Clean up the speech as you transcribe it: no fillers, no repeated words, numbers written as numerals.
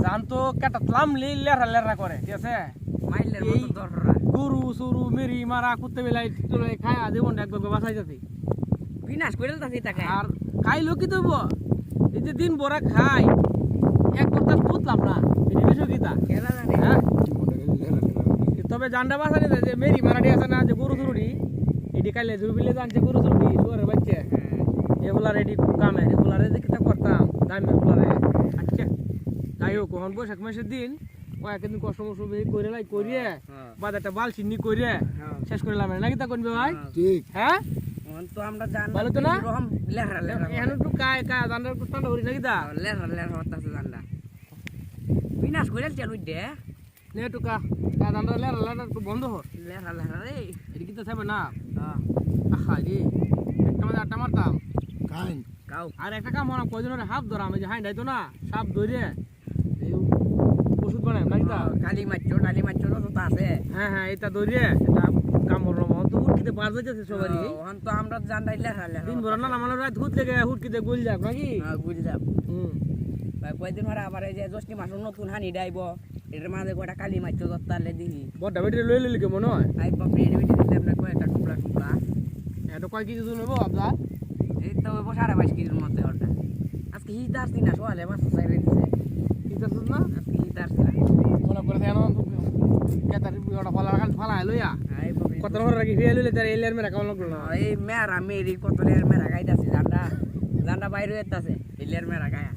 জান তো কাটাতলাম লেরা লেরা করে ঠিক আছে মাইলের মতো দররা গরু সরু মেরি মারা কুত্তে বেলাই চলে খায় জীবনটা একদম বাঁচাই যাবে বিনাশ করে তাছি তাকে আর খাইলো কি দেব এই যে দিন বড়া খাই এক বস্তা পুতলাম না এই বিষয় কিতা কেনা জানে হ্যাঁ তবে জানটা বাঁচানি যে মেরি মারাটি আছে না যে গরু সরুটি এটি খাইলে জুবিলে জানছে গরু সরুটি শুয়ারের বাচ্চা এগুলা রেডি খুব কামে এগুলা রেডি কিতা করতাম দামি এগুলা আচ্ছা যাই হোক কখন বৈশাখ মাসের দিন কয়েকদিন কষ্ট মষ্ট করে লাই করিয়ে বাজারটা বাল চিন্নি করে শেষ করলাম না কিতা করবে ভাই ঠিক হ্যাঁ তো আমরা জান ভালো তো না রকম লেরা লেরা এখন একটু কায় কায় জানার একটু ঠান্ডা করি না কিতা লেরা লেরা হতাছে জানলা বিনাশ করে চালু দে নে একটু কায় জানার লেরা লেরা একটু বন্ধ হর লেরা লেরা রে এটি কিতা থাকবে না আহা রে একটা মাঝে আটটা মারতাম কাইন কাউ আর একটা কাম হলাম কয়জনের হাফ ধরাম এই যে হাইন্ডাই তো না সাপ ধরে এই ওষুধ বানাই না কিতা কালি মারছো তো আছে হ্যাঁ হ্যাঁ এটা ধরে এটা কাম হলাম তো উটকিতে বার যাইতেছে সবারই ওখান তো আমরা জানাই লেরা লেরা দিন ভরা না আমার রাত ঘুরতে গে হুটকিতে গুল যাক নাকি বুঝলাম হুম ভাই কয়দিন পরে আবার এই যে জ্যৈষ্ঠ মাস নতুন হানি ডাইব এটার মাঝে কয়টা কালি মারছো দত্তালে দিহি বড়টা বেটি লই লইলি কে মনে হয় আই বাপ রে এডি দিলাম না কয়টা টুকরা টুকরা এটা কয় কেজি নেবো আপনার এই তো ওই 22.5 কেজির মধ্যে ওটা আজকে হিট আসছি না সোয়ালে মাছ চাইরে দিছে কিতা শুন না আজকে হিট আসছি না মনে করে থাকেন কেতার ওটা ফালা লইয়া আই বাপ রে কত নম্বর রাখি ফিরে লইলে তার এলিয়ার মেরা কেমন লাগলো না এই মেরা মেরি কত লের মেরা গাইতাছে জান্ডা জান্ডা বাইরে হইতাছে এলের মেরা গায়া